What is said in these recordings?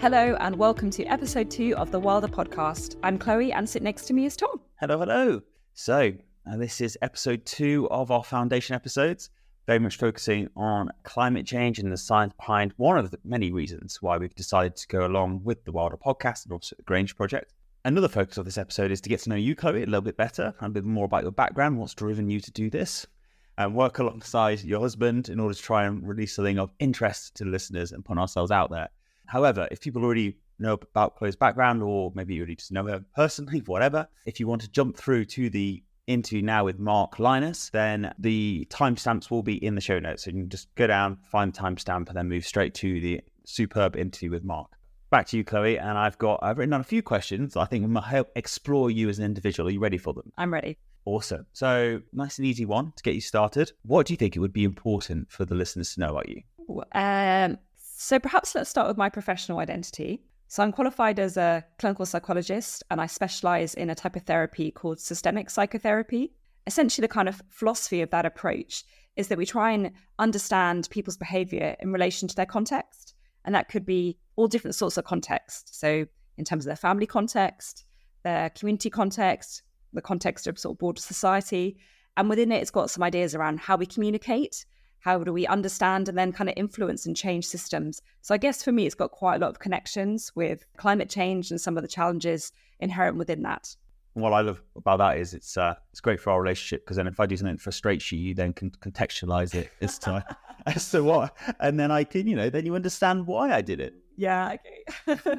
Hello and welcome to episode 2 of the Wilder podcast. I'm Chloe and sit next to me is Tom. Hello. So this is episode 2 of our foundation episodes, very much focusing on climate change and the science behind one of the many reasons why we've decided to go along with the Wilder podcast and also the Grange Project. Another focus of this episode is to get to know you, Chloe, a little bit better, and a bit more about your background, what's driven you to do this, and work alongside your husband in order to try and release something of interest to the listeners and put ourselves out there. However, if people already know about Chloe's background, or maybe you already just know her personally, whatever, if you want to jump through to the interview now with Mark Lynas, then the timestamps will be in the show notes. So you can just go down, find the timestamp, and then move straight to the superb interview with Mark. Back to you, Chloe, and I've written down a few questions I think will help explore you as an individual. Are you ready for them? I'm ready. Awesome. So, nice and easy one to get you started. What do you think it would be important for the listeners to know about you? So perhaps let's start with my professional identity. So I'm qualified as a clinical psychologist and I specialize in a type of therapy called systemic psychotherapy. Essentially, the kind of philosophy of that approach is that we try and understand people's behavior in relation to their context. And that could be all different sorts of context. So in terms of their family context, their community context, the context of sort of broader society. And within it, it's got some ideas around how we communicate, how do we understand and then kind of influence and change systems. So I guess for me, it's got quite a lot of connections with climate change and some of the challenges inherent within that. What I love about that is it's great for our relationship, because then if I do something that frustrates you, you then can contextualize it as to what, and then I can, then you understand why I did it. Yeah, okay.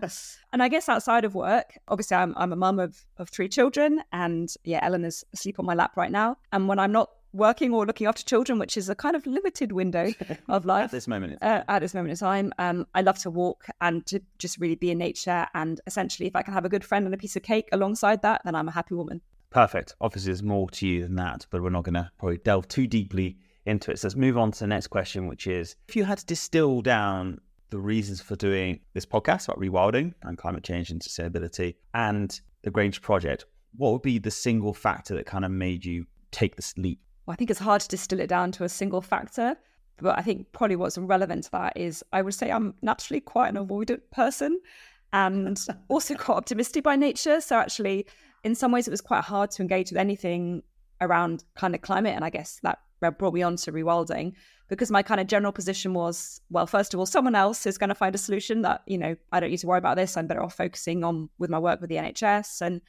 And I guess outside of work, obviously I'm a mum of 3 children, and Eleanor's asleep on my lap right now. And when I'm not working or looking after children, which is a kind of limited window of life at this moment in time, I love to walk and to just really be in nature. And essentially, if I can have a good friend and a piece of cake alongside that, then I'm a happy woman. Perfect. Obviously, there's more to you than that, but we're not going to probably delve too deeply into it. So let's move on to the next question, which is, if you had to distill down the reasons for doing this podcast about rewilding and climate change and sustainability and the Grange Project, what would be the single factor that kind of made you take this leap? Well, I think it's hard to distill it down to a single factor, but I think probably what's relevant to that is I would say I'm naturally quite an avoidant person and also quite optimistic by nature. So actually, in some ways, it was quite hard to engage with anything around kind of climate. And I guess that brought me on to rewilding, because my kind of general position was, well, first of all, someone else is going to find a solution that, I don't need to worry about this. I'm better off focusing on with my work with the NHS. And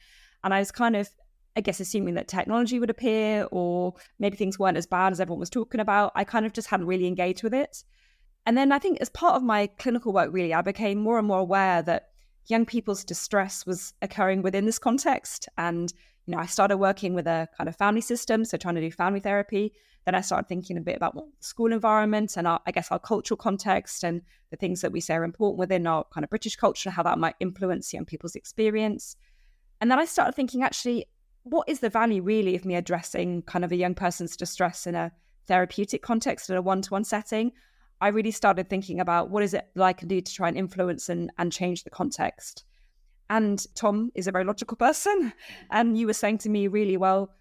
I was kind of, I guess, assuming that technology would appear, or maybe things weren't as bad as everyone was talking about. I kind of just hadn't really engaged with it. And then I think as part of my clinical work, really, I became more and more aware that young people's distress was occurring within this context. And, I started working with a kind of family system, so trying to do family therapy. Then I started thinking a bit about the school environment and our cultural context and the things that we say are important within our kind of British culture, how that might influence young people's experience. And then I started thinking, actually, what is the value really of me addressing kind of a young person's distress in a therapeutic context, in a one-to-one setting? I really started thinking about what is it that I can do to try and influence and change the context. And Tom is a very logical person. And you were saying to me really, well,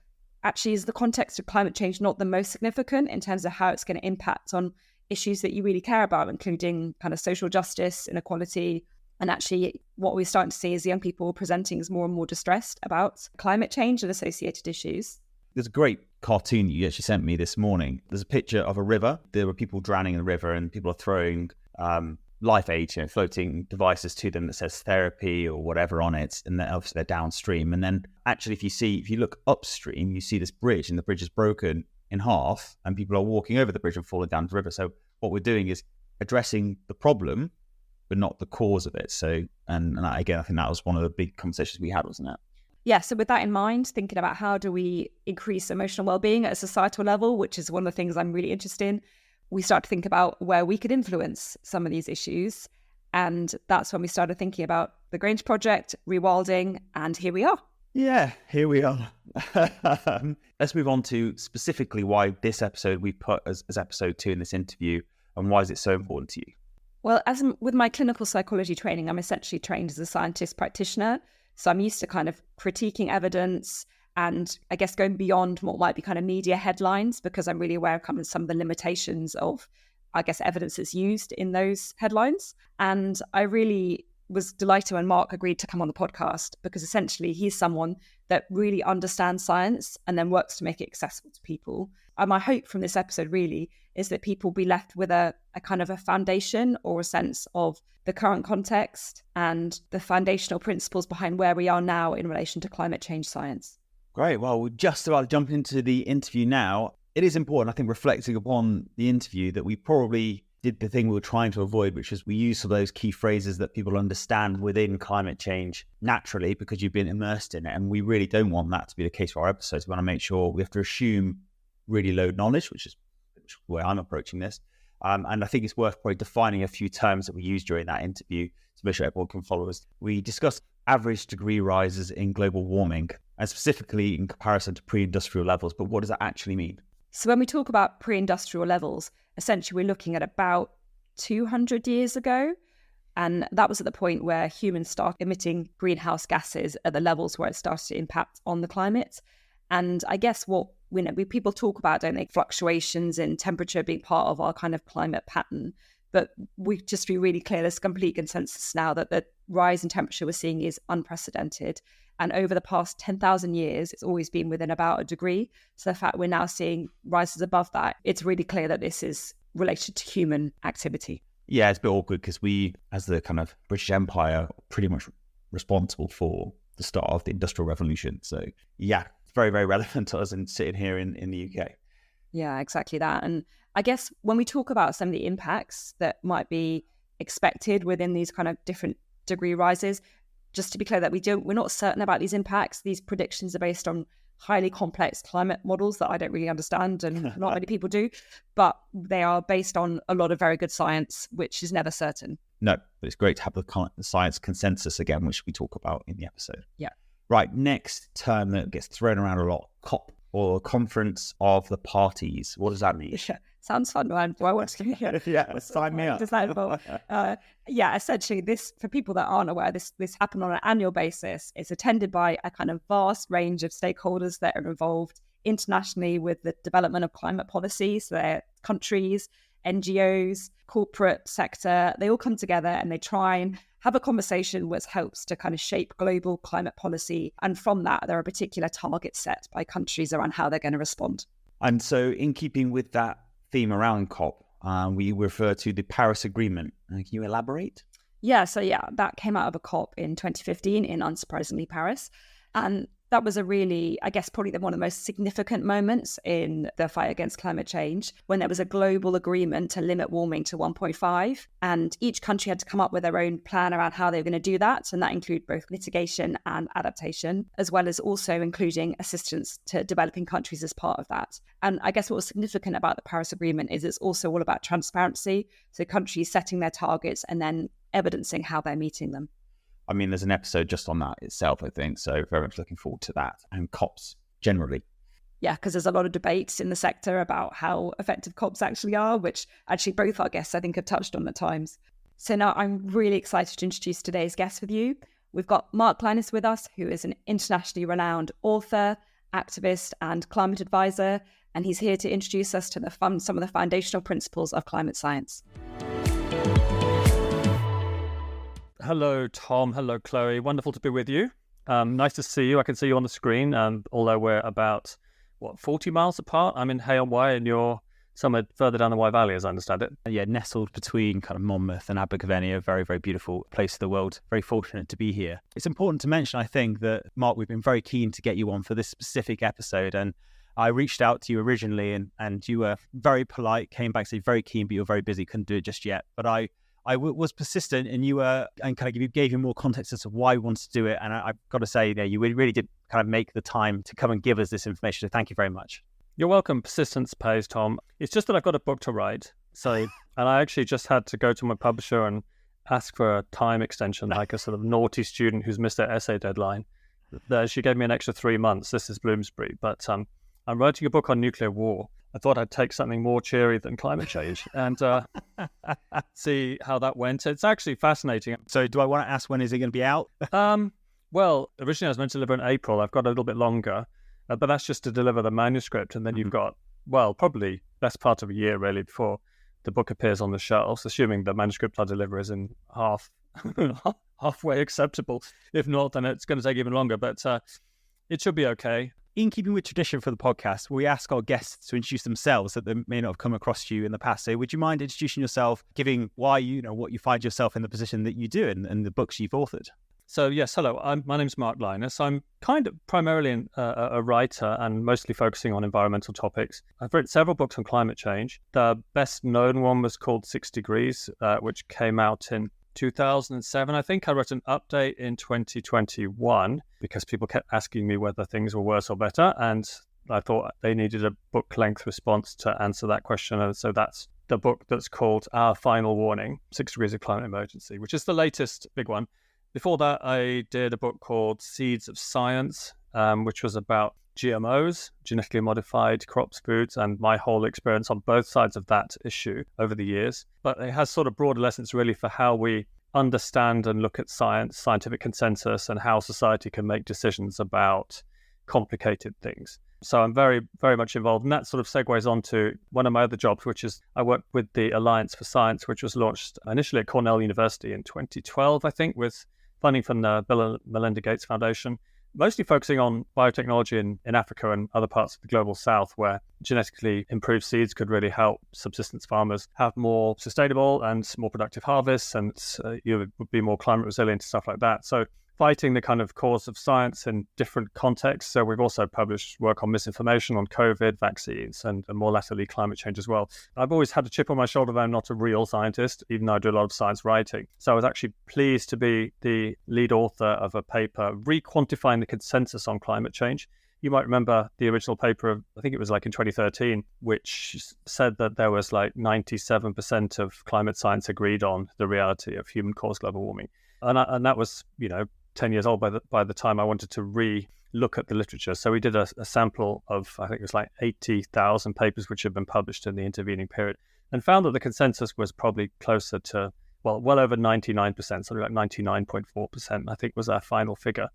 actually, is the context of climate change not the most significant in terms of how it's going to impact on issues that you really care about, including kind of social justice, inequality? And actually, what we're starting to see is young people presenting as more and more distressed about climate change and associated issues. There's a great cartoon that you actually sent me this morning. There's a picture of a river. There were people drowning in the river, and people are throwing life aid, floating devices to them that says therapy or whatever on it. And then obviously they're downstream. And then actually, if you look upstream, you see this bridge, and the bridge is broken in half, and people are walking over the bridge and falling down the river. So what we're doing is addressing the problem, but not the cause of it. So, and again, I think that was one of the big conversations we had, wasn't it? Yeah. So with that in mind, thinking about how do we increase emotional well-being at a societal level, which is one of the things I'm really interested in, we start to think about where we could influence some of these issues. And that's when we started thinking about the Grange Project, rewilding, and here we are. Yeah, here we are. Let's move on to specifically why this episode we put as episode 2 in this interview, and why is it so important to you? Well, with my clinical psychology training, I'm essentially trained as a scientist practitioner. So I'm used to kind of critiquing evidence and I guess going beyond what might be kind of media headlines, because I'm really aware of kind of some of the limitations of, I guess, evidence that's used in those headlines. And I really was delighted when Mark agreed to come on the podcast, because essentially he's someone that really understands science and then works to make it accessible to people. And my hope from this episode really is that people be left with a kind of a foundation or a sense of the current context and the foundational principles behind where we are now in relation to climate change science. Great. Well, we're just about to jump into the interview now. It is important, I think, reflecting upon the interview, that we probably did the thing we were trying to avoid, which is we use some of those key phrases that people understand within climate change naturally because you've been immersed in it. And we really don't want that to be the case for our episodes. We want to make sure we have to assume really low knowledge, which is the way I'm approaching this. And I think it's worth probably defining a few terms that we used during that interview to make sure everyone can follow us. We discussed average degree rises in global warming, and specifically in comparison to pre-industrial levels. But what does that actually mean? So when we talk about pre-industrial levels, essentially we're looking at about 200 years ago. And that was at the point where humans started emitting greenhouse gases at the levels where it started to impact on the climate. And I guess what people talk about, don't they, fluctuations in temperature being part of our kind of climate pattern. But we just be really clear, there's complete consensus now that the rise in temperature we're seeing is unprecedented. And over the past 10,000 years, it's always been within about a degree. So the fact we're now seeing rises above that, it's really clear that this is related to human activity. Yeah, it's a bit awkward because we, as the kind of British Empire, are pretty much responsible for the start of the Industrial Revolution. So yeah, it's very, very relevant to us and sitting here in the UK. Yeah, exactly that. And I guess when we talk about some of the impacts that might be expected within these kind of different degree rises, just to be clear that we're not certain about these impacts. These predictions are based on highly complex climate models that I don't really understand and not many people do, but they are based on a lot of very good science, which is never certain. No, but it's great to have the science consensus again, which we talk about in the episode. Yeah. Right, next term that gets thrown around a lot, COP, or Conference of the Parties. What does that mean? Yeah, sounds fun, man. Do I want to hear? Yeah, sign me up. Does that involve? Yeah, essentially, this, for people that aren't aware, this happens on an annual basis. It's attended by a kind of vast range of stakeholders that are involved internationally with the development of climate policy. So they're countries, NGOs, corporate sector. They all come together and they try and have a conversation which helps to kind of shape global climate policy. And from that, there are particular targets set by countries around how they're going to respond. And so in keeping with that theme around COP, we refer to the Paris Agreement. Can you elaborate? Yeah, so that came out of a COP in 2015 in, unsurprisingly, Paris. And that was a really, I guess, probably one of the most significant moments in the fight against climate change, when there was a global agreement to limit warming to 1.5. And each country had to come up with their own plan around how they were going to do that. And that included both mitigation and adaptation, as well as also including assistance to developing countries as part of that. And I guess what was significant about the Paris Agreement is it's also all about transparency. So countries setting their targets and then evidencing how they're meeting them. I mean, there's an episode just on that itself, I think. So very much looking forward to that, and COPs generally. Yeah, because there's a lot of debates in the sector about how effective COPs actually are, which actually both our guests, I think, have touched on at times. So now I'm really excited to introduce today's guest with you. We've got Mark Lynas with us, who is an internationally renowned author, activist, and climate advisor. And he's here to introduce us to some of the foundational principles of climate science. Hello, Tom. Hello, Chloe. Wonderful to be with you. Nice to see you. I can see you on the screen. Although we're about, 40 miles apart? I'm in Hay-on-Wye and you're somewhere further down the Wye Valley, as I understand it. Yeah, nestled between kind of Monmouth and Abergavenny, a very, very beautiful place of the world. Very fortunate to be here. It's important to mention, I think, that, Mark, we've been very keen to get you on for this specific episode. And I reached out to you originally and you were very polite, came back, said very keen, but you're very busy, couldn't do it just yet. But I was persistent, and you gave you more context as to why we wanted to do it. And I've got to say, you really did kind of make the time to come and give us this information. So thank you very much. You're welcome. Persistence pays, Tom. It's just that I've got a book to write. So, and I actually just had to go to my publisher and ask for a time extension, like a sort of naughty student who's missed their essay deadline. She gave me an extra 3 months. This is Bloomsbury. But I'm writing a book on nuclear war. I thought I'd take something more cheery than climate change and see how that went. It's actually fascinating. So do I want to ask, when is it going to be out? Well, originally I was meant to deliver in April. I've got a little bit longer, but that's just to deliver the manuscript. And then you've got, probably best part of a year really before the book appears on the shelves, assuming the manuscript I deliver is in half halfway acceptable. If not, then it's going to take even longer, but it should be okay. In keeping with tradition for the podcast, we ask our guests to introduce themselves that they may not have come across you in the past. So would you mind introducing yourself, giving why what you find yourself in the position that you do and the books you've authored? So yes, hello, my name's Mark Lynas. I'm kind of primarily a writer and mostly focusing on environmental topics. I've written several books on climate change. The best known one was called 6 Degrees, which came out in 2007. I think I wrote an update in 2021 because people kept asking me whether things were worse or better, and I thought they needed a book-length response to answer that question. And so that's the book that's called Our Final Warning, 6 Degrees of Climate Emergency, which is the latest big one. Before that, I did a book called Seeds of Science, which was about GMOs, genetically modified crops, foods, and my whole experience on both sides of that issue over the years. But it has sort of broader lessons really for how we understand and look at science, scientific consensus, and how society can make decisions about complicated things. So I'm very, very much involved. And that sort of segues on to one of my other jobs, which is I work with the Alliance for Science, which was launched initially at Cornell University in 2012, I think, with funding from the Bill and Melinda Gates Foundation, mostly focusing on biotechnology in Africa and other parts of the global south, where genetically improved seeds could really help subsistence farmers have more sustainable and more productive harvests, and would be more climate resilient and stuff like that. So fighting the kind of cause of science in different contexts. So we've also published work on misinformation, on COVID, vaccines, and more latterly climate change as well. I've always had a chip on my shoulder that I'm not a real scientist, even though I do a lot of science writing. So I was actually pleased to be the lead author of a paper re-quantifying the consensus on climate change. You might remember the original paper, I think it was like in 2013, which said that there was like 97% of climate science agreed on the reality of human-caused global warming. And that was, 10 years old by the time I wanted to re-look at the literature. So we did a sample of, I think it was like 80,000 papers which had been published in the intervening period, and found that the consensus was probably closer to, well over 99%, something like 99.4%, I think was our final figure.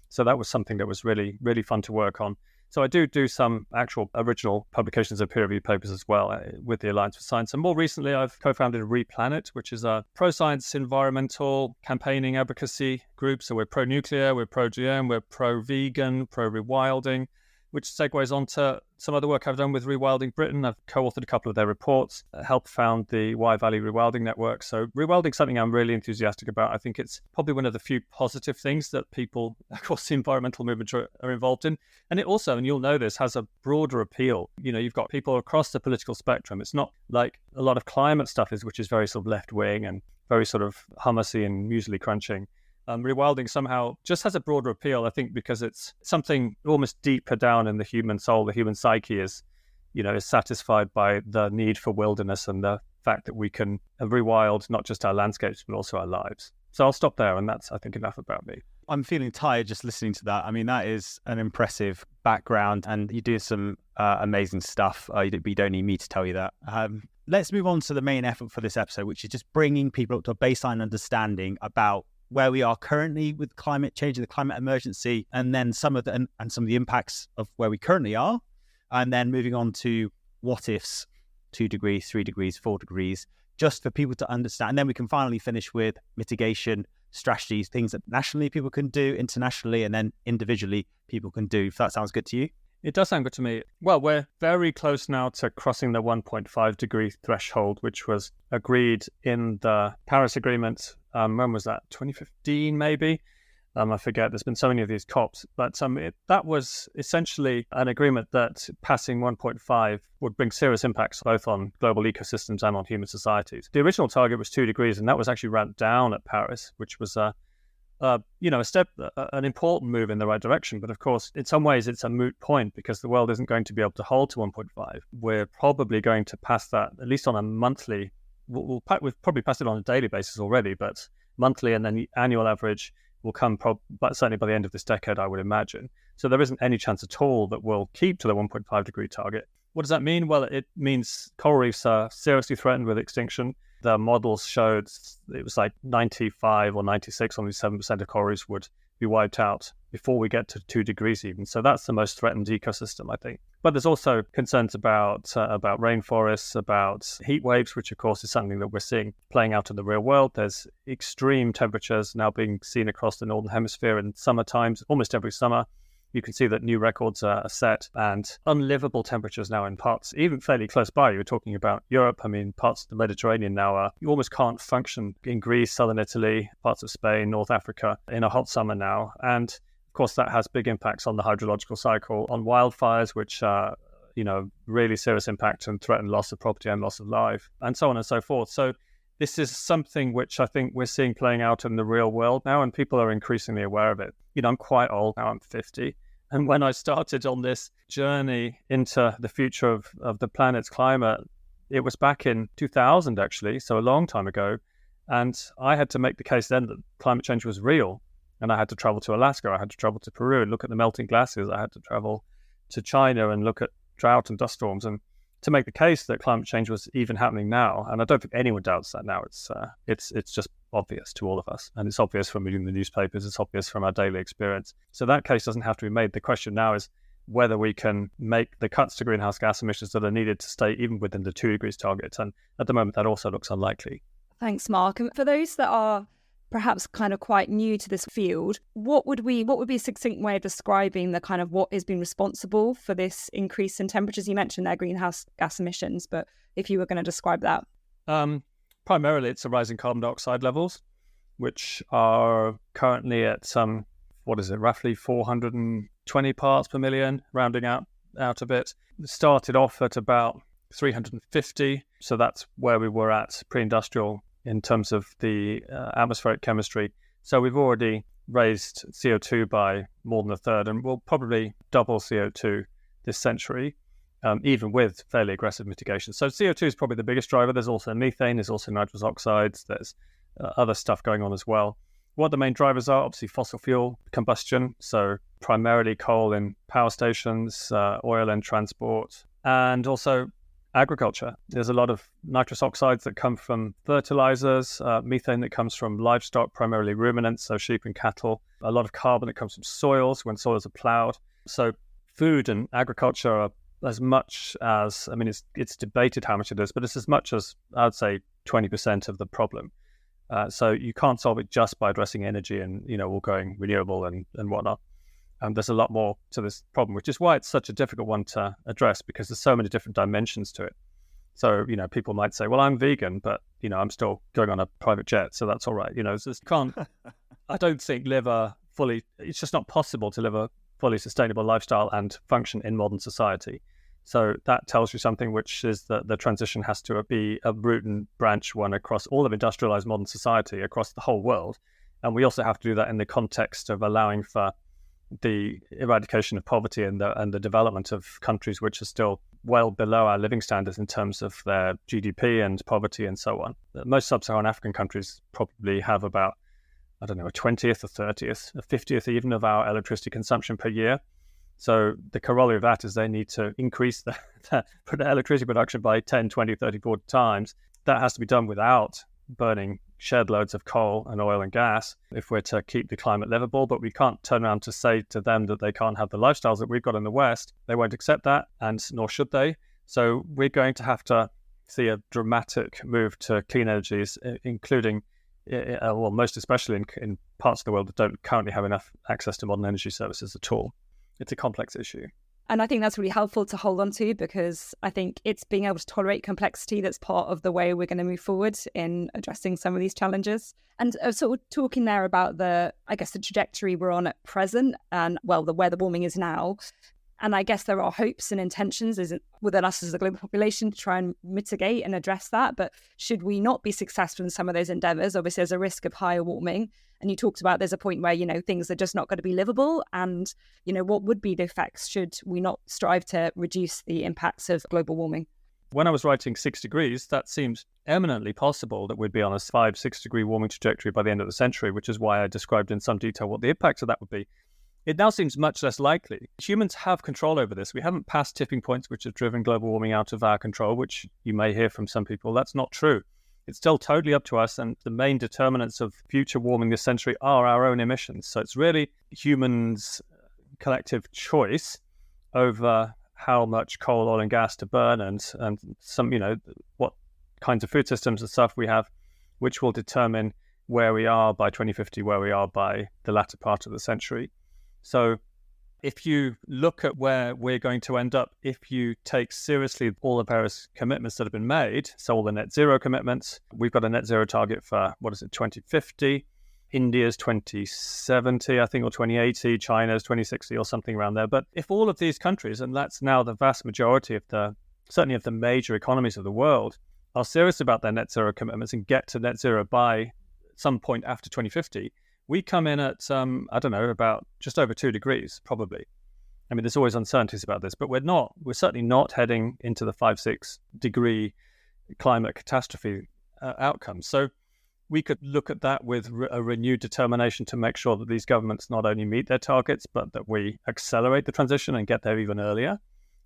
So that was something that was really, really fun to work on. So I do some actual original publications of peer-reviewed papers as well with the Alliance for Science. And more recently, I've co-founded Replanet, which is a pro-science environmental campaigning advocacy group. So we're pro-nuclear, we're pro-GM, we're pro-vegan, pro-rewilding, which segues on to some other work I've done with Rewilding Britain. I've co-authored a couple of their reports, helped found the Wye Valley Rewilding Network. So rewilding is something I'm really enthusiastic about. I think it's probably one of the few positive things that people across the environmental movement are involved in. And it also, and you'll know this, has a broader appeal. You've got people across the political spectrum. It's not like a lot of climate stuff which is very sort of left-wing and very sort of hummusy and muesli crunching. Rewilding somehow just has a broader appeal, I think, because it's something almost deeper down in the human soul. The human psyche is satisfied by the need for wilderness and the fact that we can rewild not just our landscapes, but also our lives. So I'll stop there, and that's, I think, enough about me. I'm feeling tired just listening to that. I mean, that is an impressive background, and you do some amazing stuff. You don't need me to tell you that. Let's move on to the main effort for this episode, which is just bringing people up to a baseline understanding about where we are currently with climate change and the climate emergency, and then some of the impacts of where we currently are, and then moving on to what ifs, 2 degrees, 3 degrees, 4 degrees, just for people to understand. And then we can finally finish with mitigation strategies, things that nationally people can do, internationally, and then individually people can do. If that sounds good to you? It does sound good to me. Well, we're very close now to crossing the 1.5 degree threshold, which was agreed in the Paris Agreement. When was that? 2015, maybe? I forget. There's been so many of these COPs. But that was essentially an agreement that passing 1.5 would bring serious impacts both on global ecosystems and on human societies. The original target was 2 degrees, and that was actually ramped down at Paris, which was a step, an important move in the right direction. But of course, in some ways, it's a moot point because the world isn't going to be able to hold to 1.5. We're probably going to pass that, at least on a monthly. We've probably passed it on a daily basis already, but monthly and then the annual average will come certainly by the end of this decade, I would imagine. So there isn't any chance at all that we'll keep to the 1.5 degree target. What does that mean? Well, it means coral reefs are seriously threatened with extinction. The models showed it was like 95 or 96, only 7% of coral reefs would be wiped out before we get to 2 degrees even. So that's the most threatened ecosystem, I think. But there's also concerns about rainforests, about heat waves, which of course is something that we're seeing playing out in the real world. There's extreme temperatures now being seen across the Northern Hemisphere in summer times, almost every summer. You can see that new records are set, and unlivable temperatures now in parts, even fairly close by. You were talking about Europe. I mean, parts of the Mediterranean now you almost can't function in Greece, southern Italy, parts of Spain, North Africa in a hot summer now. And of course, that has big impacts on the hydrological cycle, on wildfires, which are, really serious impact and threaten loss of property and loss of life, and so on and so forth. So this is something which I think we're seeing playing out in the real world now, and people are increasingly aware of it. I'm quite old now, I'm 50. And when I started on this journey into the future of the planet's climate, it was back in 2000, actually, so a long time ago. And I had to make the case then that climate change was real. And I had to travel to Alaska, I had to travel to Peru and look at the melting glaciers. I had to travel to China and look at drought and dust storms, and to make the case that climate change was even happening now. And I don't think anyone doubts that now. It's just obvious to all of us. And it's obvious from reading the newspapers. It's obvious from our daily experience. So that case doesn't have to be made. The question now is whether we can make the cuts to greenhouse gas emissions that are needed to stay even within the 2 degrees target. And at the moment, that also looks unlikely. Thanks, Mark. And for those that are perhaps kind of quite new to this field, what would be a succinct way of describing the kind of what has been responsible for this increase in temperatures? You mentioned their greenhouse gas emissions, but if you were going to describe that. Primarily, it's the rising carbon dioxide levels, which are currently at roughly 420 parts per million, rounding out a bit. It started off at about 350, so that's where we were at pre-industrial in terms of the atmospheric chemistry. So we've already raised CO2 by more than a third, and we'll probably double CO2 this century, even with fairly aggressive mitigation. So CO2 is probably the biggest driver. There's also methane, there's also nitrous oxides, there's other stuff going on as well. What the main drivers are, obviously fossil fuel combustion, so primarily coal in power stations, oil in transport, and also agriculture. There's a lot of nitrous oxides that come from fertilizers, methane that comes from livestock, primarily ruminants, so sheep and cattle, a lot of carbon that comes from soils when soils are plowed. So food and agriculture are as much as, it's debated how much it is, but it's as much as, I'd say, 20% of the problem. So you can't solve it just by addressing energy and, all going renewable and whatnot. There's a lot more to this problem, which is why it's such a difficult one to address, because there's so many different dimensions to it. So, people might say, well, I'm vegan, but, I'm still going on a private jet, so that's all right. It's just I don't think it's just not possible to live a fully sustainable lifestyle and function in modern society. So that tells you something, which is that the transition has to be a root and branch one across all of industrialized modern society, across the whole world. And we also have to do that in the context of allowing for the eradication of poverty and the development of countries which are still well below our living standards in terms of their GDP and poverty and so on. Most sub-Saharan African countries probably have about, a 20th, a 30th, a 50th even of our electricity consumption per year. So the corollary of that is they need to increase the electricity production by 10, 20, 30, 40 times. That has to be done without burning shed loads of coal and oil and gas if we're to keep the climate livable. But we can't turn around to say to them that they can't have the lifestyles that we've got in the West. They won't accept that, and nor should they. So we're going to have to see a dramatic move to clean energies, including, most especially in parts of the world that don't currently have enough access to modern energy services at all. It's a complex issue. And I think that's really helpful to hold on to, because I think it's being able to tolerate complexity that's part of the way we're going to move forward in addressing some of these challenges. And sort of talking there about the trajectory we're on at present and, where the warming is now. And I guess there are hopes and intentions within us as a global population to try and mitigate and address that. But should we not be successful in some of those endeavours, obviously there's a risk of higher warming. And you talked about there's a point where, things are just not going to be livable. And, what would be the effects should we not strive to reduce the impacts of global warming? When I was writing 6 degrees, that seemed eminently possible that we'd be on a 5-6 degree warming trajectory by the end of the century, which is why I described in some detail what the impacts of that would be. It now seems much less likely. Humans have control over this. We haven't passed tipping points which have driven global warming out of our control, which you may hear from some people. That's not true. it's still totally up to us. And the main determinants of future warming this century are our own emissions. So it's really humans' collective choice over how much coal, oil, and gas to burn, and some, what kinds of food systems and stuff we have, which will determine where we are by 2050, where we are by the latter part of the century. So if you look at where we're going to end up, if you take seriously all the various commitments that have been made, so all the net zero commitments, we've got a net zero target for, 2050, India's 2070, I think, or 2080, China's 2060 or something around there. But if all of these countries, and that's now the vast majority of certainly of the major economies of the world, are serious about their net zero commitments and get to net zero by some point after 2050, we come in at, about just over 2 degrees, probably. I mean, there's always uncertainties about this, but we're certainly not heading into the 5-6 degree climate catastrophe outcome. So we could look at that with a renewed determination to make sure that these governments not only meet their targets, but that we accelerate the transition and get there even earlier,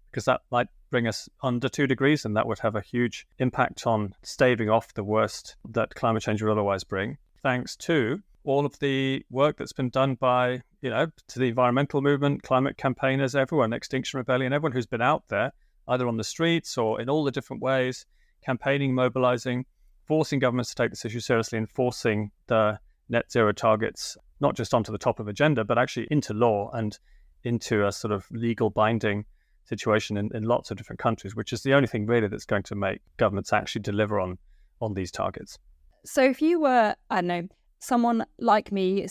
because that might bring us under 2 degrees, and that would have a huge impact on staving off the worst that climate change would otherwise bring, thanks to all of the work that's been done by, to the environmental movement, climate campaigners, everyone, Extinction Rebellion, everyone who's been out there, either on the streets or in all the different ways, campaigning, mobilizing, forcing governments to take this issue seriously and forcing the net zero targets, not just onto the top of agenda, but actually into law and into a sort of legal binding situation in lots of different countries, which is the only thing really that's going to make governments actually deliver on these targets. So if you were, I don't know, someone like me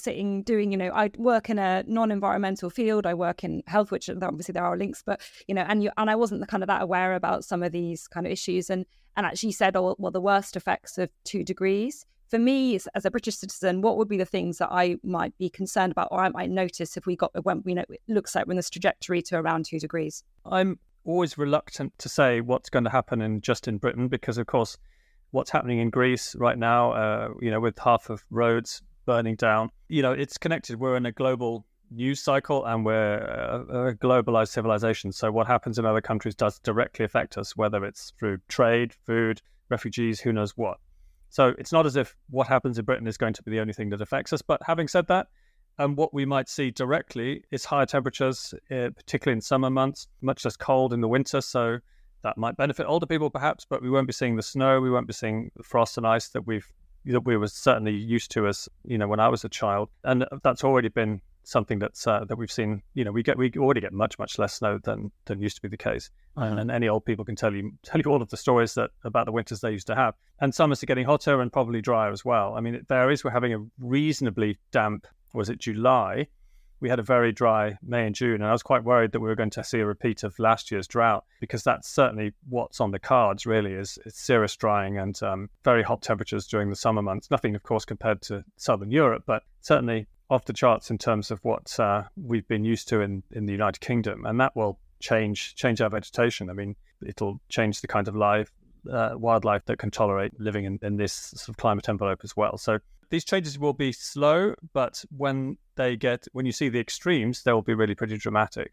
doing, I work in a non-environmental field, I work in health, which obviously there are links, but, and I wasn't that aware about some of these kind of issues and actually said, oh, well, the worst effects of 2 degrees. For me, as a British citizen, what would be the things that I might be concerned about, or I might notice if it looks like we're in this trajectory to around 2 degrees? I'm always reluctant to say what's going to happen in Britain, because of course, what's happening in Greece right now, with half of roads burning down, it's connected. We're in a global news cycle and we're a globalized civilization. So what happens in other countries does directly affect us, whether it's through trade, food, refugees, who knows what. So it's not as if what happens in Britain is going to be the only thing that affects us. But having said that, what we might see directly is higher temperatures, particularly in summer months, much less cold in the winter. So that might benefit older people perhaps, but we won't be seeing the snow, we won't be seeing the frost and ice that we were certainly used to as, when I was a child. And that's already been something that we've seen. We already get much, much less snow than used to be the case. And any old people can tell you all of the stories about the winters they used to have. And summers are getting hotter and probably drier as well. I mean, it varies. We're having a reasonably damp, was it July? We had a very dry May and June, and I was quite worried that we were going to see a repeat of last year's drought, because that's certainly what's on the cards, really, is serious drying and very hot temperatures during the summer months. Nothing, of course, compared to Southern Europe, but certainly off the charts in terms of what we've been used to in the United Kingdom, and that will change our vegetation. I mean, it'll change the kind of wildlife that can tolerate living in this sort of climate envelope as well. So these changes will be slow, but when you see the extremes, they will be really pretty dramatic.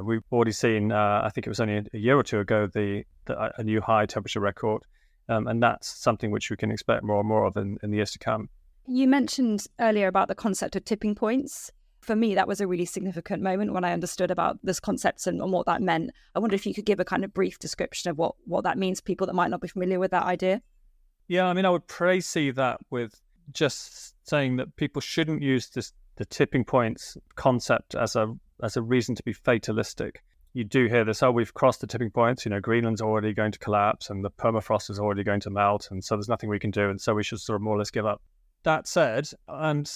We've already seen, I think it was only a year or two ago, a new high temperature record, and that's something which we can expect more and more of in the years to come. You mentioned earlier about the concept of tipping points. For me, that was a really significant moment when I understood about this concept and what that meant. I wonder if you could give a kind of brief description of what that means to people that might not be familiar with that idea. Yeah, I mean, I would see that with just saying that people shouldn't use the tipping points concept as a reason to be fatalistic. You do hear this, we've crossed the tipping points, Greenland's already going to collapse and the permafrost is already going to melt, and so there's nothing we can do, and so we should sort of more or less give up. That said, and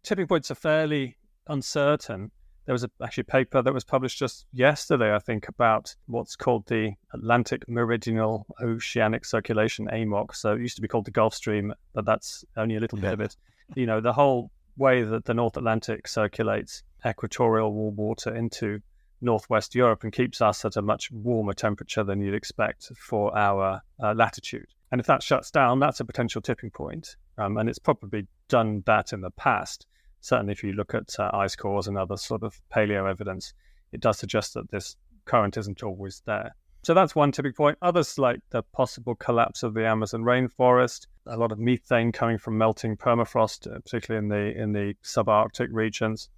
tipping points are fairly uncertain. There was actually a paper that was published just yesterday, I think, about what's called the Atlantic Meridional Oceanic Circulation, AMOC. So it used to be called the Gulf Stream, but that's only a little bit of it. The whole way that the North Atlantic circulates equatorial warm water into Northwest Europe and keeps us at a much warmer temperature than you'd expect for our latitude. And if that shuts down, that's a potential tipping point. And it's probably done that in the past. Certainly, if you look at ice cores and other sort of paleo evidence, it does suggest that this current isn't always there. So that's one tipping point. Others, like the possible collapse of the Amazon rainforest, a lot of methane coming from melting permafrost, particularly in the subarctic regions,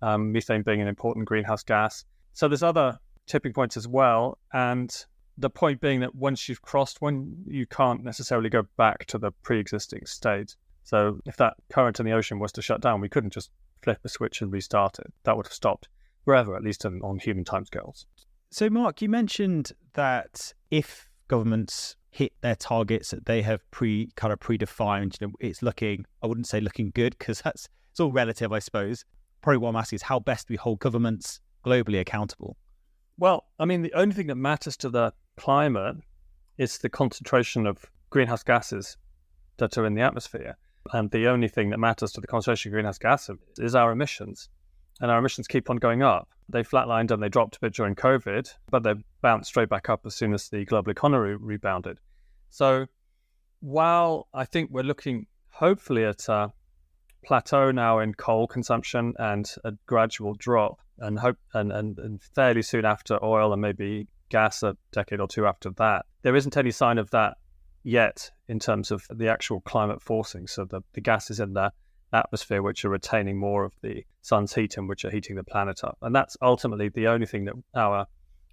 methane being an important greenhouse gas. So there's other tipping points as well. And the point being that once you've crossed one, you can't necessarily go back to the pre-existing state. So if that current in the ocean was to shut down, we couldn't just flip a switch and restart it. That would have stopped forever, at least on human timescales. So, Mark, you mentioned that if governments hit their targets that they have predefined, it's looking, I wouldn't say looking good, because it's all relative, I suppose. Probably what I'm asking is how best we hold governments globally accountable. Well, I mean, the only thing that matters to the climate is the concentration of greenhouse gases that are in the atmosphere. And the only thing that matters to the concentration of greenhouse gases is our emissions. And our emissions keep on going up. They flatlined and they dropped a bit during COVID, but they bounced straight back up as soon as the global economy rebounded. So while I think we're looking hopefully at a plateau now in coal consumption and a gradual drop, and fairly soon after oil and maybe gas a decade or two after that, there isn't any sign of that yet in terms of the actual climate forcing. So the gases in the atmosphere which are retaining more of the sun's heat and which are heating the planet up. And that's ultimately the only thing that our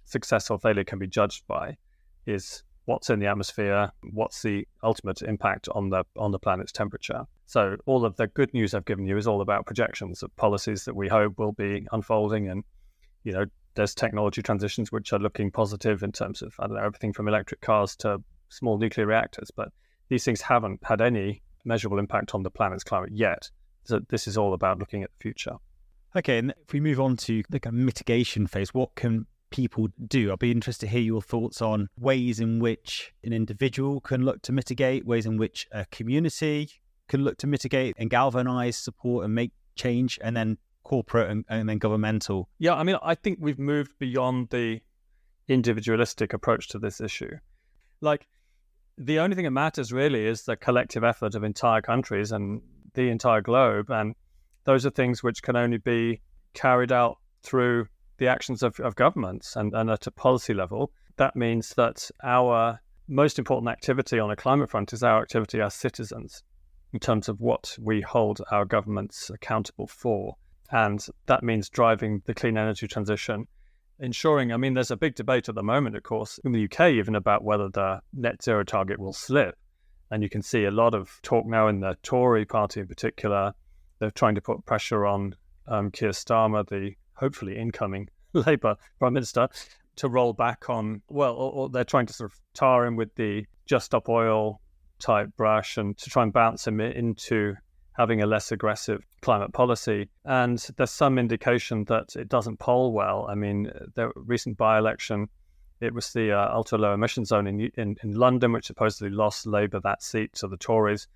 success or failure can be judged by, is what's in the atmosphere, what's the ultimate impact on the planet's temperature. So all of the good news I've given you is all about projections of policies that we hope will be unfolding. And, there's technology transitions which are looking positive in terms of, everything from electric cars to small nuclear reactors. But these things haven't had any measurable impact on the planet's climate yet. So this is all about looking at the future. Okay, and if we move on to the kind of mitigation phase, what can people do? I'd be interested to hear your thoughts on ways in which an individual can look to mitigate, ways in which a community can look to mitigate and galvanize support and make change, and then corporate and then governmental. Yeah, I mean, I think we've moved beyond the individualistic approach to this issue. Like, the only thing that matters really is the collective effort of entire countries and the entire globe. And those are things which can only be carried out through the actions of governments and at a policy level. That means that our most important activity on the climate front is our activity as citizens in terms of what we hold our governments accountable for. And that means driving the clean energy transition, ensuring, there's a big debate at the moment, of course, in the UK even about whether the net zero target will slip. And you can see a lot of talk now in the Tory party in particular. They're trying to put pressure on Keir Starmer, the hopefully incoming Labour Prime Minister, to roll back on, or they're trying to sort of tar him with the just stop oil type brush and to try and bounce him into having a less aggressive climate policy. And there's some indication that it doesn't poll well. The recent by-election, it was the ultra-low emission zone in London, which supposedly lost Labour that seat to the Tories.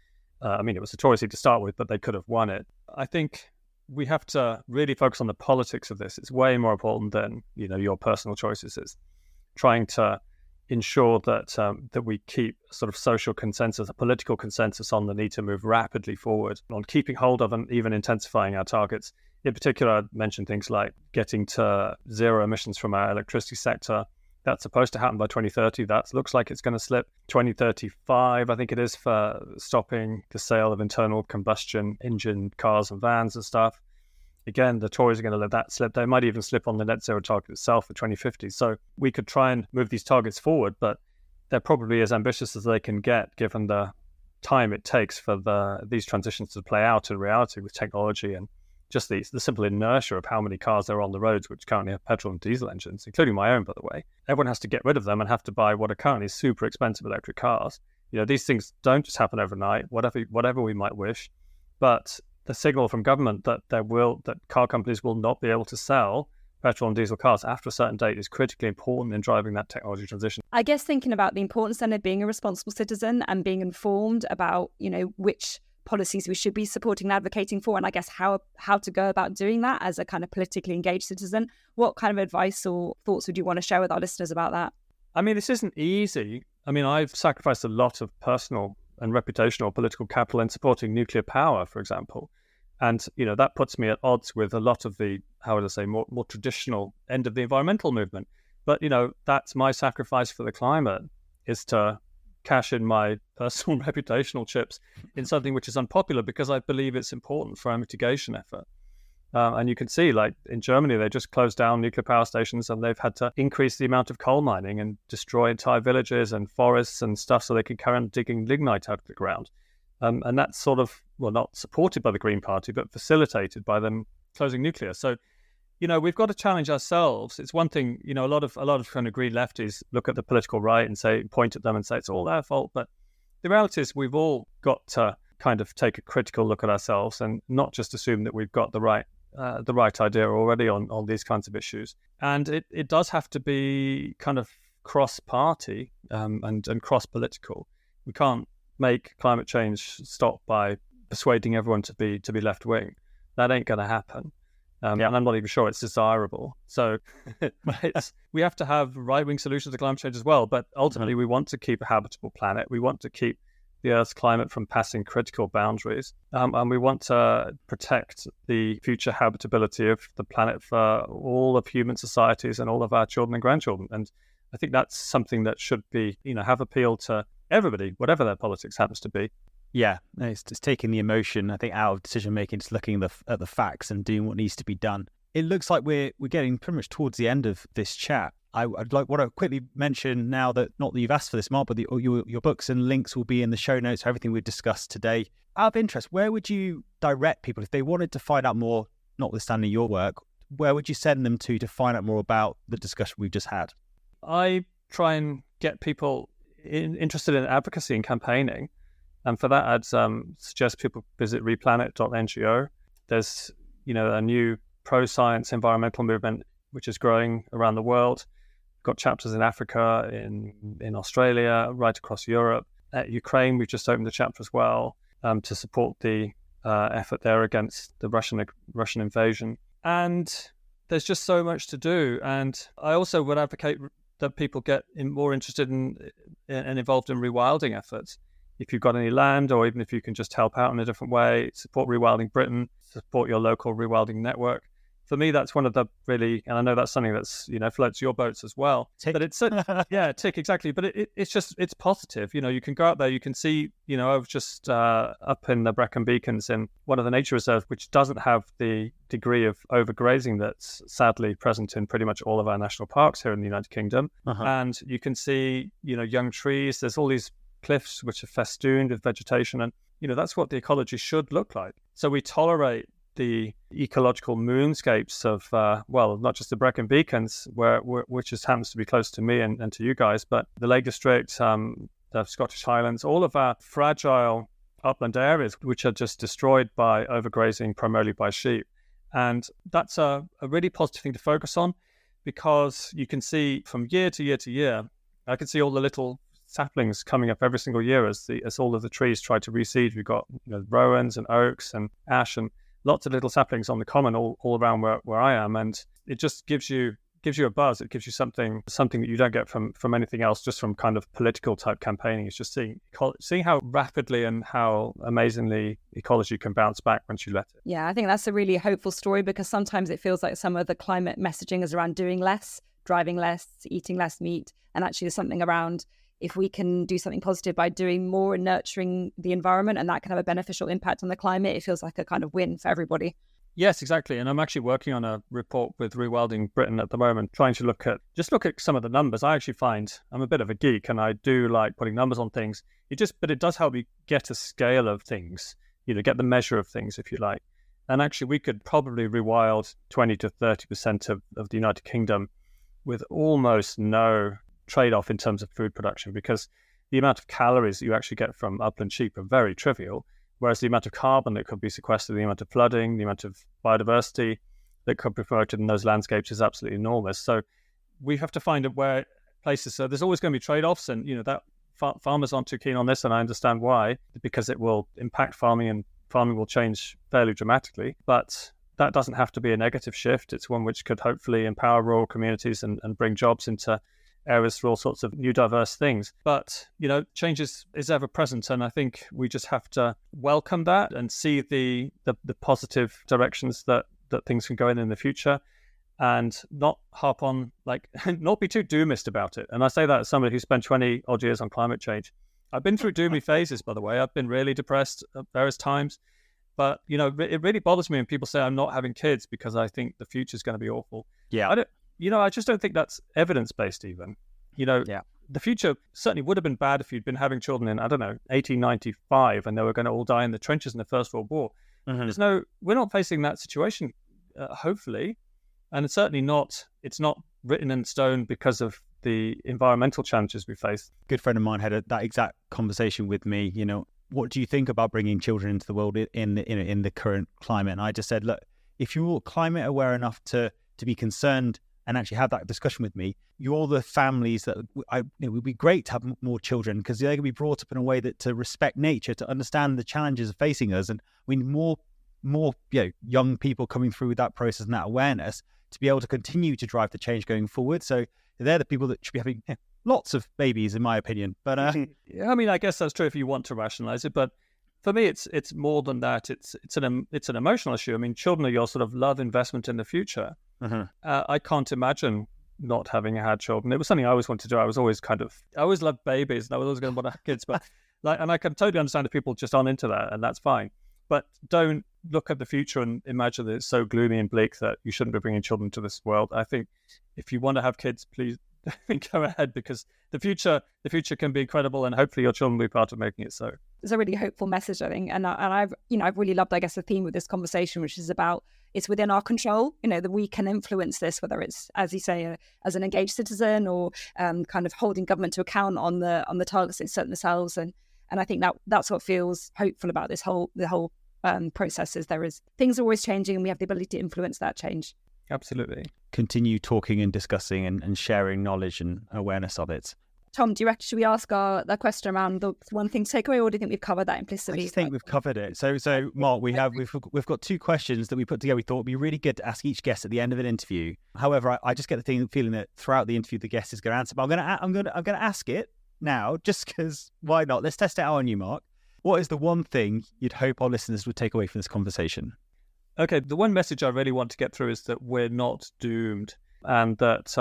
It was the Tories seat to start with, but they could have won it. I think we have to really focus on the politics of this. It's way more important than, your personal choices. It's trying to ensure that we keep sort of social consensus, a political consensus on the need to move rapidly forward on keeping hold of and even intensifying our targets. In particular, I mentioned things like getting to zero emissions from our electricity sector. That's supposed to happen by 2030. That looks like it's going to slip. 2035, I think it is, for stopping the sale of internal combustion engine cars and vans and stuff. Again, the Tories are going to let that slip. They might even slip on the net zero target itself for 2050. So we could try and move these targets forward, but they're probably as ambitious as they can get given the time it takes for these transitions to play out in reality with technology and just the simple inertia of how many cars there are on the roads which currently have petrol and diesel engines, including my own, by the way. Everyone has to get rid of them and have to buy what are currently super expensive electric cars. These things don't just happen overnight, whatever we might wish, but the signal from government that car companies will not be able to sell petrol and diesel cars after a certain date is critically important in driving that technology transition. I guess thinking about the importance then of being a responsible citizen and being informed about, which policies we should be supporting and advocating for, and I guess how to go about doing that as a kind of politically engaged citizen. What kind of advice or thoughts would you want to share with our listeners about that? This isn't easy. I've sacrificed a lot of personal and reputational political capital in supporting nuclear power, for example. And, that puts me at odds with a lot of the, more traditional end of the environmental movement. But, that's my sacrifice for the climate, is to cash in my personal reputational chips in something which is unpopular because I believe it's important for our mitigation effort. And you can see, like in Germany, they just closed down nuclear power stations and they've had to increase the amount of coal mining and destroy entire villages and forests and stuff so they can carry on digging lignite out of the ground. And that's sort of, not supported by the Green Party, but facilitated by them closing nuclear. So, we've got to challenge ourselves. It's one thing, a lot of kind of green lefties look at the political right and point at them and say it's all their fault. But the reality is we've all got to kind of take a critical look at ourselves and not just assume that we've got the right idea already on these kinds of issues. And it does have to be kind of cross-party and cross-political. We can't make climate change stop by persuading everyone to be left-wing. That ain't going to happen. And I'm not even sure it's desirable. So we have to have right-wing solutions to climate change as well. But ultimately, we want to keep a habitable planet. We want to keep the Earth's climate from passing critical boundaries. And we want to protect the future habitability of the planet for all of human societies and all of our children and grandchildren. And I think that's something that should be, have appeal to everybody, whatever their politics happens to be. Yeah, it's taking the emotion, I think, out of decision making, just looking at the facts and doing what needs to be done. It looks like we're getting pretty much towards the end of this chat. I'd like want to quickly mention now that, not that you've asked for this, Mark, but your books and links will be in the show notes, everything we've discussed today. Out of interest, where would you direct people if they wanted to find out more, notwithstanding your work? Where would you send them to find out more about the discussion we've just had? I try and get people interested in advocacy and campaigning. And for that, I'd suggest people visit replanet.ngo. There's, a new pro-science environmental movement which is growing around the world. We've got chapters in Africa, in Australia, right across Europe. At Ukraine, we've just opened a chapter as well to support the effort there against the Russian invasion. And there's just so much to do. And I also would advocate that people get more interested in and involved in rewilding efforts. If you've got any land, or even if you can just help out in a different way, support Rewilding Britain, support your local rewilding network. For me, that's one of the really, and I know that's something that's, floats your boats as well. Tick. But it's, tick, exactly. But it's positive. You can go out there, you can see, I was just up in the Brecon Beacons in one of the nature reserves, which doesn't have the degree of overgrazing that's sadly present in pretty much all of our national parks here in the United Kingdom. Uh-huh. And you can see, young trees. There's all these cliffs which are festooned with vegetation, and that's what the ecology should look like. So we tolerate the ecological moonscapes of not just the Brecon Beacons, which just happens to be close to me and to you guys, but the Lake District, the Scottish Highlands, all of our fragile upland areas which are just destroyed by overgrazing, primarily by sheep. And that's a really positive thing to focus on, because you can see from year to year to year, I can see all the little saplings coming up every single year as all of the trees try to reseed. We've got rowans and oaks and ash and lots of little saplings on the common all around where I am, and it just gives you a buzz. It gives you something that you don't get from anything else, just from kind of political type campaigning. It's just seeing how rapidly and how amazingly ecology can bounce back once you let it. Yeah, I think that's a really hopeful story, because sometimes it feels like some of the climate messaging is around doing less, driving less, eating less meat, and actually there's something around, if we can do something positive by doing more and nurturing the environment, and that can have a beneficial impact on the climate, it feels like a kind of win for everybody. Yes, exactly. And I'm actually working on a report with Rewilding Britain at the moment, trying to look at some of the numbers. I actually find I'm a bit of a geek and I do like putting numbers on things. But it does help me get a scale of things, get the measure of things, if you like. And actually, we could probably rewild 20 to 30% of the United Kingdom with almost no trade-off in terms of food production, because the amount of calories that you actually get from upland sheep are very trivial, whereas the amount of carbon that could be sequestered, the amount of flooding, the amount of biodiversity that could be promoted in those landscapes is absolutely enormous. So we have to find where places, so there's always going to be trade-offs, and that farmers aren't too keen on this, and I understand why, because it will impact farming, and farming will change fairly dramatically. But that doesn't have to be a negative shift. It's one which could hopefully empower rural communities and bring jobs into areas for all sorts of new diverse things. But change is ever present, and I think we just have to welcome that and see the positive directions that things can go in the future, and not harp on, like, not be too doomist about it. And I say that as somebody who spent 20 odd years on climate change. I've been through doomy phases, by the way. I've been really depressed at various times. But, it really bothers me when people say I'm not having kids because I think the future is going to be awful. Yeah. I just don't think that's evidence-based even. Yeah. The future certainly would have been bad if you'd been having children in, 1895, and they were going to all die in the trenches in the First World War. Mm-hmm. We're not facing that situation, hopefully. And it's certainly it's not written in stone because of the environmental challenges we face. A good friend of mine had that exact conversation with me. What do you think about bringing children into the world in the current climate? And I just said, look, if you're climate aware enough to be concerned and actually have that discussion with me, you're the families that it would be great to have more children, because they're going to be brought up in a way that to respect nature, to understand the challenges facing us. And we need more young people coming through that process and that awareness to be able to continue to drive the change going forward. So they're the people that should be having lots of babies, in my opinion. But I guess that's true if you want to rationalize it. But for me, it's more than that. It's an emotional issue. I mean, children are your sort of love investment in the future. I can't imagine not having had children. It was something I always wanted to do. I always loved babies, and I was always going to want to have kids. But and I can totally understand if people just aren't into that, and that's fine. But don't look at the future and imagine that it's so gloomy and bleak that you shouldn't be bringing children to this world. I think if you want to have kids, please go ahead, because the future can be incredible, and hopefully your children will be part of making it so. It's a really hopeful message, I think, and I've really loved, I guess, the theme of this conversation, which is about it's within our control. That we can influence this, whether it's, as you say, as an engaged citizen, or kind of holding government to account on the targets they set themselves, and I think that's what feels hopeful about the whole process. Is things are always changing, and we have the ability to influence that change. Absolutely. Continue talking and discussing and sharing knowledge and awareness of it. Tom, do you reckon, should we ask that question around the one thing to take away, or do you think we've covered that implicitly? I just think we've covered it. So Mark, we've got two questions that we put together. We thought it'd be really good to ask each guest at the end of an interview. However, I just get the feeling that throughout the interview the guest is going to answer. But I'm going to ask it now, just because why not? Let's test it out on you, Mark. What is the one thing you'd hope our listeners would take away from this conversation? Okay, the one message I really want to get through is that we're not doomed, and that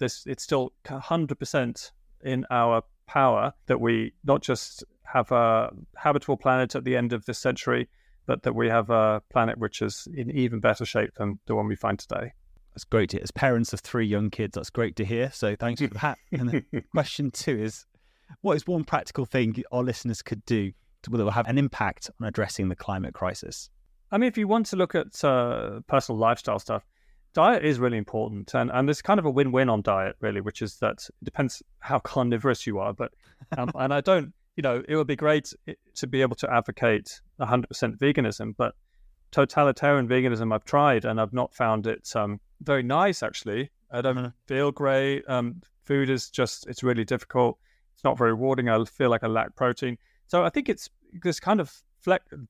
it's still 100% in our power that we not just have a habitable planet at the end of this century, but that we have a planet which is in even better shape than the one we find today. That's great to hear. As parents of 3 young kids, that's great to hear. So thanks for that. And then question 2 is, what is one practical thing our listeners could do that will have an impact on addressing the climate crisis? I mean, if you want to look at personal lifestyle stuff, diet is really important. And there's kind of a win-win on diet, really, which is that it depends how carnivorous you are. But and I don't, it would be great to be able to advocate 100% veganism, but totalitarian veganism I've tried, and I've not found it very nice, actually. I don't feel great. Food is it's really difficult. It's not very rewarding. I feel like I lack protein. So I think it's this kind of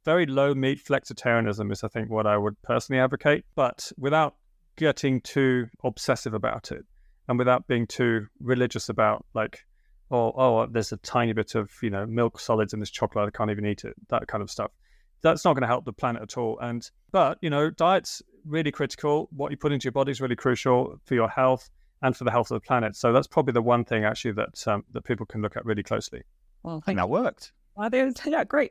very low meat flexitarianism is, I think, what I would personally advocate, but without getting too obsessive about it, and without being too religious about, like, there's a tiny bit of milk solids in this chocolate, I can't even eat it, that kind of stuff. That's not going to help the planet at all. But diet's really critical. What you put into your body is really crucial for your health and for the health of the planet. So that's probably the one thing, actually, that people can look at really closely. Well, I think that worked. Yeah, great.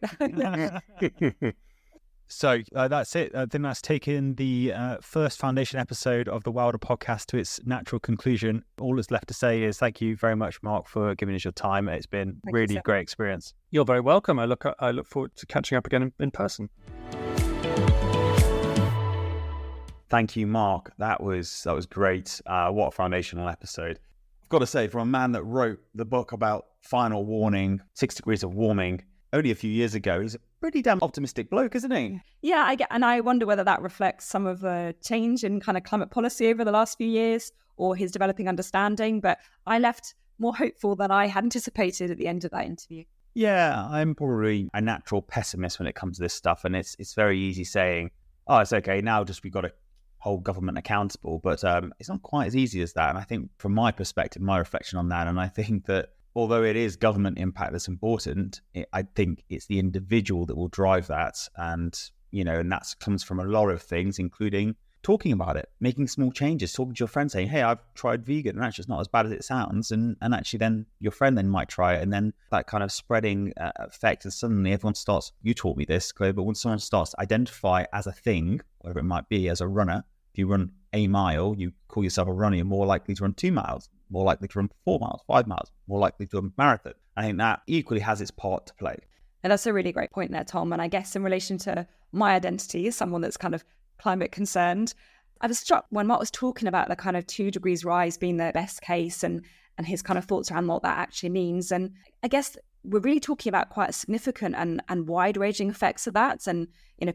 So that's it. I think that's taken the first Foundation episode of the Wilder podcast to its natural conclusion. All that's left to say is thank you very much, Mark, for giving us your time. It's been really a great experience. You're very welcome. I look forward to catching up again in person. Thank you, Mark. That was great. What a foundational episode. I've got to say, for a man that wrote the book about final warning, 6 degrees of warming, only a few years ago, he's a pretty damn optimistic bloke, isn't he? Yeah, and I wonder whether that reflects some of the change in kind of climate policy over the last few years, or his developing understanding. But I left more hopeful than I had anticipated at the end of that interview. Yeah, I'm probably a natural pessimist when it comes to this stuff, and it's very easy saying, oh, it's okay, now just we've got to hold government accountable. But it's not quite as easy as that. And I think from my perspective, my reflection on that, and I think that although it is government impact that's important, I think it's the individual that will drive that. And, and that comes from a lot of things, including talking about it, making small changes, talking to your friend saying, hey, I've tried vegan and actually it's not as bad as it sounds. And actually then your friend then might try it. And then that kind of spreading effect. And suddenly everyone starts, you taught me this, Claire, but when someone starts to identify as a thing, whatever it might be, as a runner, if you run a mile, you call yourself a runner, you're more likely to run 2 miles, more likely to run 4 miles, 5 miles, more likely to run a marathon. I think that equally has its part to play. And that's a really great point there, Tom. And I guess in relation to my identity as someone that's kind of climate concerned, I was struck when Mark was talking about the kind of 2 degrees rise being the best case and his kind of thoughts around what that actually means. And I guess we're really talking about quite significant and wide-ranging effects of that, and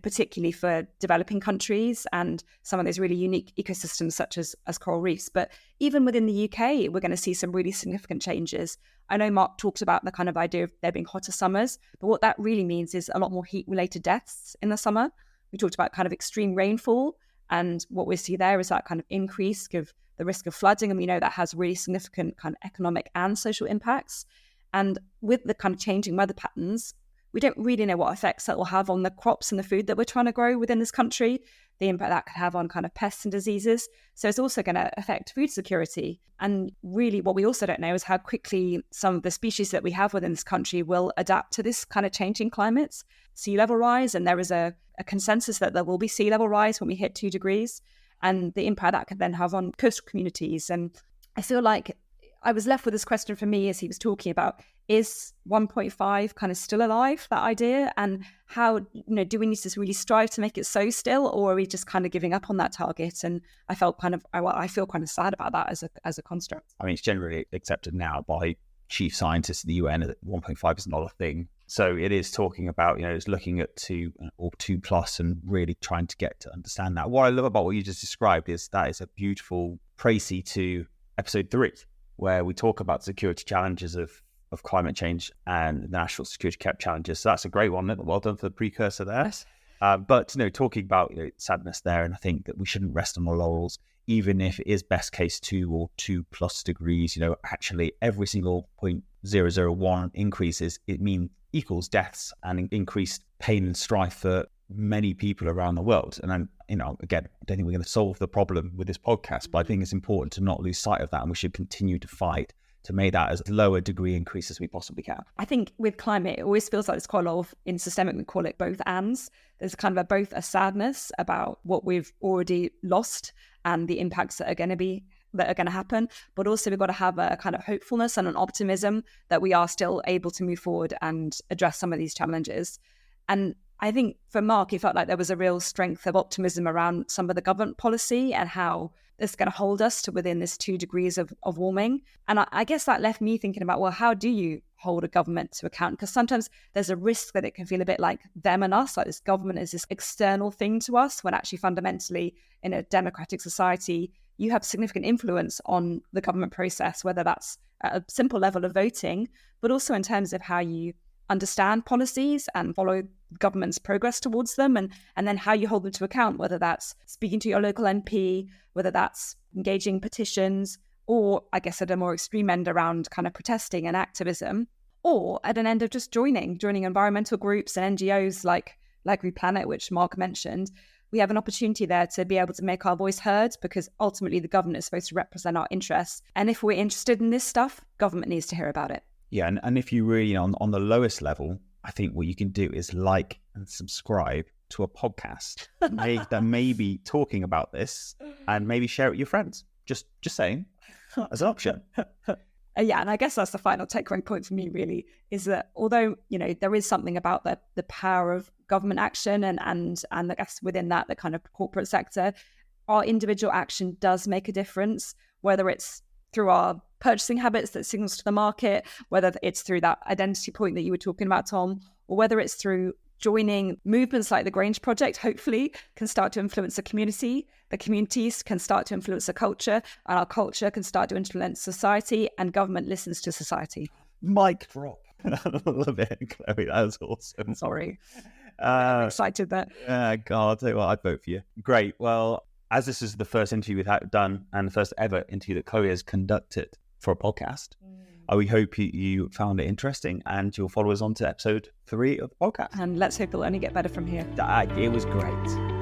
particularly for developing countries and some of those really unique ecosystems such as coral reefs. But even within the UK, we're going to see some really significant changes. I know Mark talked about the kind of idea of there being hotter summers, but what that really means is a lot more heat-related deaths in the summer. We talked about kind of extreme rainfall, and what we see there is that kind of increase of the risk of flooding, and we know that has really significant kind of economic and social impacts. And with the kind of changing weather patterns, we don't really know what effects that will have on the crops and the food that we're trying to grow within this country, the impact that could have on kind of pests and diseases. So it's also going to affect food security. And really what we also don't know is how quickly some of the species that we have within this country will adapt to this kind of changing climates, sea level rise. And there is a consensus that there will be sea level rise when we hit 2 degrees, and the impact that could then have on coastal communities. And I feel like I was left with this question for me as he was talking about, is 1.5 kind of still alive, that idea? And how, do we need to really strive to make it so still, or are we just kind of giving up on that target? And I feel kind of sad about that as a construct. I mean, it's generally accepted now by chief scientists at the UN that 1.5 is not a thing. So it is talking about, it's looking at 2 or 2 plus and really trying to get to understand that. What I love about what you just described is that is a beautiful précis to episode 3, where we talk about security challenges of climate change and the national security challenges. So that's a great one. Well done for the precursor there. Yes. But talking about sadness there, and I think that we shouldn't rest on our laurels, even if it is best case 2 or 2 plus degrees. Actually every single 0.001 increases, it equals deaths and increased pain and strife for many people around the world. And again, I don't think we're going to solve the problem with this podcast, but I think it's important to not lose sight of that, and we should continue to fight to make that as low a degree increase as we possibly can. I think with climate, it always feels like there's quite a lot of, in systemic, we call it both ands. There's kind of both a sadness about what we've already lost and the impacts that are going to happen, but also we've got to have a kind of hopefulness and an optimism that we are still able to move forward and address some of these challenges. And I think for Mark, it felt like there was a real strength of optimism around some of the government policy and how it's going to hold us to within this 2 degrees of warming. And I guess that left me thinking about, well, how do you hold a government to account? Because sometimes there's a risk that it can feel a bit like them and us, like this government is this external thing to us, when actually fundamentally in a democratic society, you have significant influence on the government process, whether that's at a simple level of voting, but also in terms of how you understand policies and follow government's progress towards them, and then how you hold them to account, whether that's speaking to your local MP, whether that's engaging petitions, or I guess at a more extreme end around kind of protesting and activism, or at an end of just joining environmental groups and NGOs like Replanet, which Mark mentioned. We have an opportunity there to be able to make our voice heard, because ultimately the government is supposed to represent our interests. And if we're interested in this stuff, government needs to hear about it. Yeah, and if you really, on the lowest level, I think what you can do is like and subscribe to a podcast that may be talking about this, and maybe share it with your friends. Just saying, as an option. Yeah, and I guess that's the final takeaway point for me, really, is that although, there is something about the power of government action and I guess within that, the kind of corporate sector, our individual action does make a difference, whether it's through our purchasing habits that signals to the market, whether it's through that identity point that you were talking about, Tom, or whether it's through joining movements like the Grange Project, hopefully can start to influence the community. The communities can start to influence the culture, and our culture can start to influence society, and government listens to society. Mic drop. I love it, Chloe. That was awesome. Sorry. I'm excited that. God, I'll tell you what, I'd vote for you. Great. Well, as this is the first interview we've done and the first ever interview that Chloe has conducted for a podcast, we hope you found it interesting, and you'll follow us on to episode 3 of the podcast. And let's hope it'll only get better from here. It was great.